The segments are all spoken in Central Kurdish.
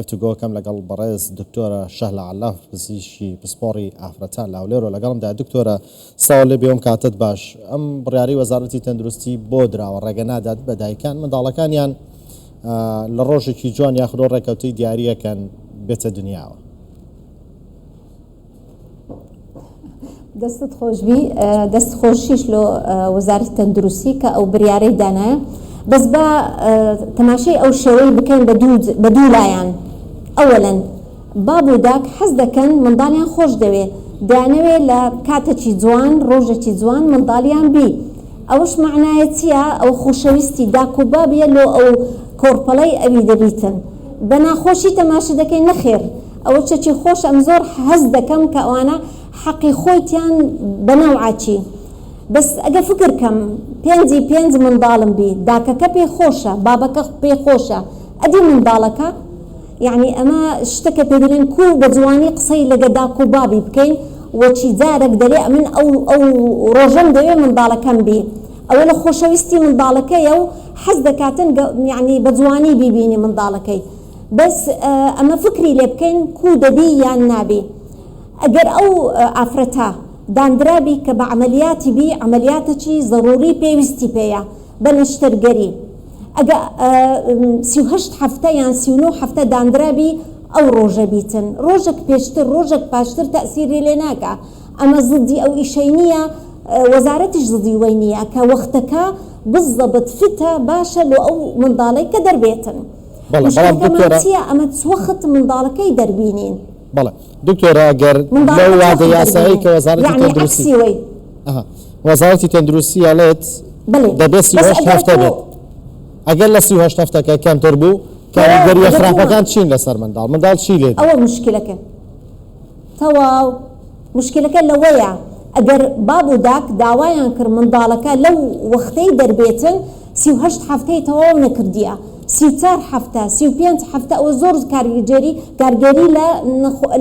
گفتوگۆکەم لەگەڵ بەڕێز دکتۆرە شەهلا عەلاف پزیشکی پسپۆڕی ئافرەتان لاولێرۆ لەگەڵمدا. دکتۆرە ساڵ لێ بێوم کاتت باش. ئەم بڕیاری وەزارەتی تەندروستی بۆ دراوە ڕێگە نادات بە دایکان منداڵەکانیان لە ڕۆژێکی جوان یاخودۆ ڕێکەوتەی دیاریەکەن بێتە دنیاوە. دەستت خۆشبی دەست خۆشیش لە وەزارەتی تەندروستی کە ئەو بڕیارەی دانایە بەس بە تەماشای ئەو شێوەی بکەین بە دوو لایەن. ئەوەڵەن باب و داک حەز دەکەن منداڵیان خۆش دەوێت دەیانەوێت لە کاتێکی جوان ڕۆژێکی جوان منداڵیان بی. ئەوش معنایە چییە؟ ئەو خۆشەویستی داک و بابیە لۆ ئەو کۆرپەڵەی ئەوی دەبیتن بە ناخۆشی تەماشا دەکەین نەخێر ئەوە چەکی خۆش ئەم زۆر حەز دەکەم کە ئەوانە حەقی خۆیتیان بەنەوعاچی. بەس ئەگە فکر کەم پێنج منداڵم بی داکەکە پێ خۆشە بابەکە پێ خۆشە ئەدی منداڵەکە یعنی ئەمە شتەکە پێدەڵێن کو بە جوانی قسەی لەگە داک و بابی بکەین وەچی جارێک دەرێ من ئەو ڕۆژەم دەوێ منداڵەکەم بی ئەوە لە خۆشەویستی منداڵەکەیە و حەز دەکاتن یعنی بە جوانی بیبینی منداڵەکەی. بەس ئەمە فکری لێ بکەین کو دەبی یان نابی. ئەگەر ئەو ئافرەتە دانرابی کە بە عملیاتی بی عملیاتەکی ضروری پێویستی پێیە بە نەشتەرگەری ئەگە 38 هەفتە یان 39 هەفتە دانرابی ئەو ڕۆژە بیتن ڕۆژێک پێشتر ڕۆژێک پاشتر تەسیری لێ ناکە. ئەمە زدی ئەو ئیشەی نییە وەزارەتیش زدی وەی نییە کە وەختەکە بزەبت فتە باشە لە ئەو منداڵەی کە دەربێتن. مشکلەکەمانچیە ئەمە وەخت منداڵەکەی دەربینین. بەڵێ دکتۆرە گەر لەو وادە یاسایی کە وەزارەتی تەندروستی ئەڵێت دەبێت 38 هەفتە بێت. ئەگەر لە 38 هەفتەکە کەمتر بوو کاریگەریە خراپەکان چین لەسەر منداڵ چی لێت؟ ئەوە مشکلەکە تەواو مشکلەکە لەوەیە ئەگەر باب و داک داوایان کرد منداڵەکە لەو وەختەی دەربێتن 38 هەفتەی تەواو نەکردیە 34 هەفتە 35 هەفتە ئەوە زۆر کارگەری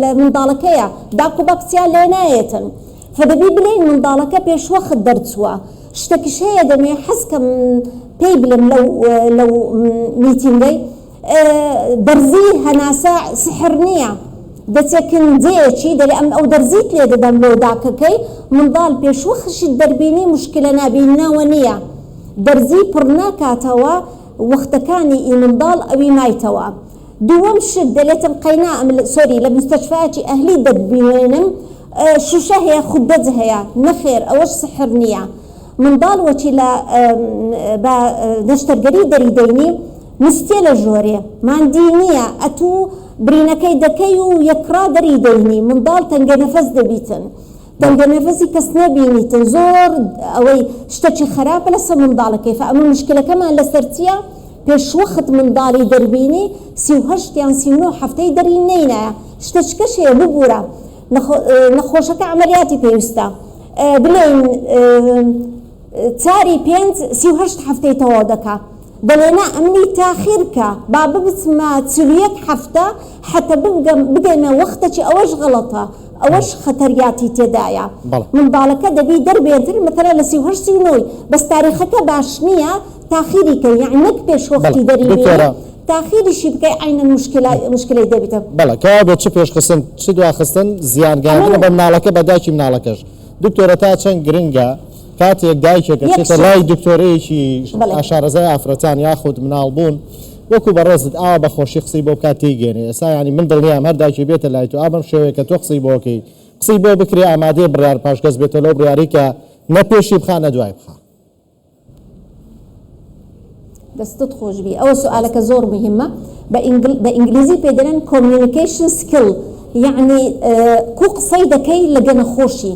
لە منداڵەکەیە داک و باکچیان لێ نایێتن فدەبی بڵێن منداڵەکە پێشوەخت دەرچووە. شتێکیش هەیە دەمێ حەزکەم پێی بڵم لەو میتینگەی دەرزی هەناسە سحر نییە دەچێکن جەیەکی دەڵێ ئەم ئەو دەرزیت لێ دەدەم لەو داکەکەی منداڵ پێشوەخشت دەربینی مشکلە نابیننەوە نییە دەرزی پڕ ناکاتەوە وەختەکانی ئی منداڵ ئەوی مایتەوە. دووەم شت دەلێتم قەینا سۆری لە مستەشفاکی ئەهلی دەبینێنم شوشە هەیە خودبەج هەیە نەخێر ئەوەش سحر نییە. منداڵ وەچی لە نەشتەرگەری دەریدەینی مستێ لە ژۆرێ ماندی نییە ئەتوو برینەکەی دەکەی و یەکڕا دەریدەینی منداڵ تەنگە نەفەس دەبیتن تەنگە نەفەسی کەس نەبینیتن زۆر ئەوەی شتێکی خراپە لەسەر منداڵەکەی ئەمە مشکلەکەمان لەسەر چییە؟ پێشوەخت منداڵی دەربینی 38 یان 39 هەفتەی دەری نەینایە شتەچکەش هەیە ببوورە نەخۆشەکە عملیاتی پێویستە بڵێن چاری 38 هەفتەی تەواو دەکا دەڵێنا ئەمنی تاخیرکە با ببچمە 41 هەفتە حتە بگەینە وەختەکی ئەوەش غەڵەتە ئەوەش خەتەریاتی تێدایە منداڵەکە دەبی دەربێتر مەتەلا لە 38 39 بەس تاریخەکە باش نییە تاخیری کە یعنی نەک پێشوەختی دەریبێنە تاخیریشی بکەی عینە مشکلەی دەبێتە. بەڵێ کەوا بۆ چ پێشخستن چ دواخستن زیانگەیاندنە بە مناڵەکە بە دایکی مناڵەکەش. دکتۆرە تا چەند گرنگە کاتێک دایکێکە چێتە لای دکتۆرەیەکی ئاشارەزای ئافرەتان یاخود مناڵ بوون وەکو بەڕێزت ئاوا بە خۆشی قسەی بۆ بکات تێگەێنێ ئێستا ینی من دڵنیام هەر دایکی بێتە لای تۆ ئابم شێوەیە کە تۆ قسەی بۆکەی قسەی بۆ بکرێ ئامادەی بڕیار پاشگەز بێتە لەو بڕیاری کە نەپێشی بخانە دوای بخە. دەستت خۆشبی ئەوە سوالەکە زۆر مهمە بە ئینگلیزی پێدەڵێن communication skill یعنی کو قسەی دەکەی لەگە نەخۆشی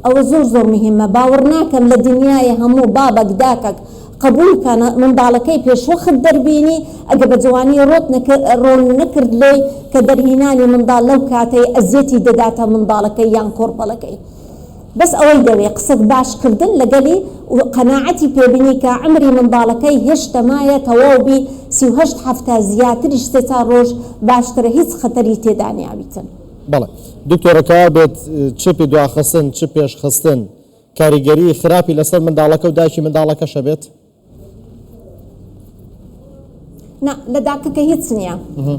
ئەوە زۆر مهمە باوەڕ ناکەم لە دنیای هەموو بابەک داکەک قبولکە منداڵەکەی پێشوەخت دەربینی ئەگە بە جوانی ڕۆن نەکرد لێی کە دەرهینانی منداڵ لەو کاتەی ئەزیەتی دەداتە منداڵەکەی یان کۆرپەڵەکەی. بەس ئەوەی دەوێت قسەت باشکردن لەگەلی و قەناعەتی پێبینی کە عمری منداڵەکەی هێشتا مایە تەواوبی 38 هەفتە زیاتریش سێ ڕۆژ باشترە هیچ خەتەری تێدا نیابیتن. بەڵێ دکتۆرەکە بێت چ پێ دواخستن چ پێشخستن کاریگەری خراپی لەسەر منداڵەکە و دایکی منداڵەکەشە بێت؟ نا لداك هیچ نییە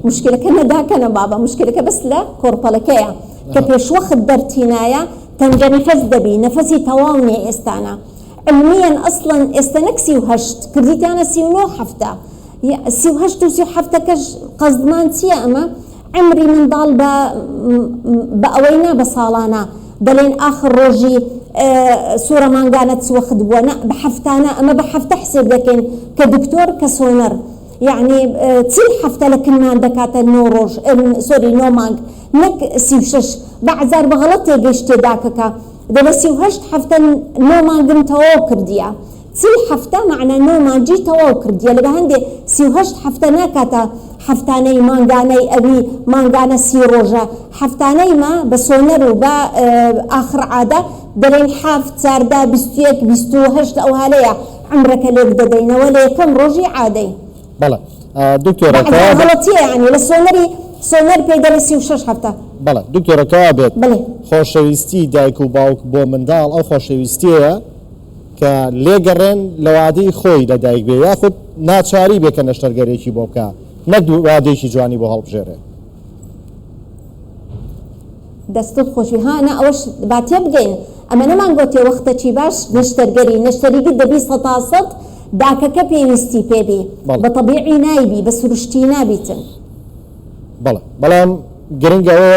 مشکلەکە نەداکەنە بابا مشکلەکە بەس لە کۆرپەڵەکەیە کە پێشوەخت دەرچینایە تەنگە نەفەس دەبی نەفەسی تەواو نیە ئێستانە علمیاً ئەسڵەن ئێستا نەک 38 کردیتیانە 39 هەفتە 38 و 37کەش قەزدمان چییە ئەمە عمری منداڵ بە ئەوەی نا بە ساڵانە دەڵێن ئاخر ڕۆژی سوورە مانگانە چوەخت بووە بە هەفتانە ئەمە بە هەفتە حسێب دەکەین کە دکتۆر کە سۆنەر یعنی چل هەفتە لە کنمان دەکاتە 9 ڕۆژ سۆری 9 مانگ نەک 36 بەعزار بە غەڵەت تێگەیشت تێداکەکە دەبە 38 هەفتە 9 مانگم تەواو کردیە چل هەفتە معنە 9 مانگی تەواو کردیە لەبە هەندێ 38 هەفتە ناکاتە هەفتانەی مانگانەی ئەوی مانگانە 30 ڕۆژە هەفتانەی ما بە سۆنەر و بە ئاخر عادە دەڵێن حافت چاردا 21 28 ئەو هەلەیە عمرەکە لێک دەدەینەوە لە یەکەم ڕۆژی عادەی بەڵێ دکتۆرەکە غەڵەتیە یعنی لە سۆنەر پێی دەڵێ 36 هەفتە بەڵێ دکتۆرەکە بێت خۆشەویستی دایک و باوک بۆ منداڵ ئەو خۆشەویستیە کە لێگەڕێن لە وادەی خۆی لە دایک بێ یاخود ناچاری بێ کە نەشتەرگەرێکی بۆ بکە نەک وادەیەکی جوانی بۆ هەڵبژێرێ دەستت خۆشی هانە ئەوەش باتێ بگەین ئەمە نەمان گوتێ وەختە چی باش نەشتەریگە دەبی 100% داکەکە پێویستی پێبی بە طبیعی نایبی بە سروشتی نابیتن بەڵام گرنگەوە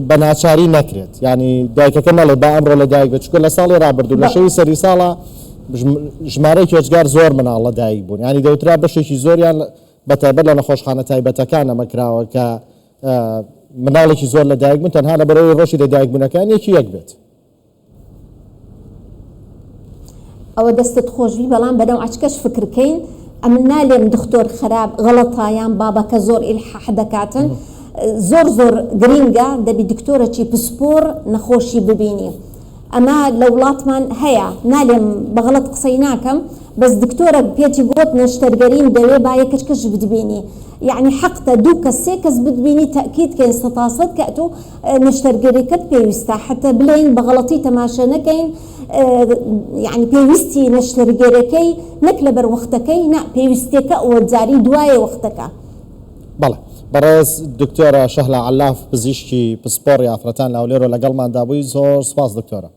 بە ناچاری نەکرێت ینی دایکەکە نەڵێ با ئەمڕۆ لە دایک بچکە لە ساڵی ڕابردوو لە شەوی سەری ساڵە ژمارەی کێچگار زۆر مناڵ لە دایک بوون ینی دەوترا بەشێکی زۆریان بەتایبەت لە نەخۆشخانە تایبەتەکان ئەمەکراوە کە مناڵێکی زۆر لە دایک بوون تەنها لە بەرەوەی ڕۆژی لە دایک بوونەکان یەکی یەک بێت ئەوە دەستت خۆشبی بەڵام بەنەو ئاچکەش فکرکەین ئەم نالێم دکتۆر خراپ غەڵەتایان بابەکە زۆر ئیلحاح دەکاتن زۆر گرینگە دەبی دکتۆرەکی پسپۆر نەخۆشی ببینی ئەمە لە وڵاتمان هەیە نالێم بەغەڵەت قسەی ناکەم بەس دکتۆرە پێتی گوت نەشتەرگەریم دەوێ با یەکەش بتبینی یعنی حەقتە دوو کەس سێ کەس بتبینی تەکیدکەین 100% کە تۆ نەشتەرگەریەکەت پێویستە حتى بڵێن بەغەڵەتی تەماشە نەکەین یعنی پێویستی نەشتەرگەرەکەی نەک لەبەر وەختەکەی نا پێویستەکە ئەوە جاری دوایە وەختەکە بەڵێ بەڕێز دکتۆرە شەهلا عەلاف پزیشکی پسپۆڕی ئافرەتان لاولێرۆ لەگەڵماندا بووی زۆر سپاس دکتۆرە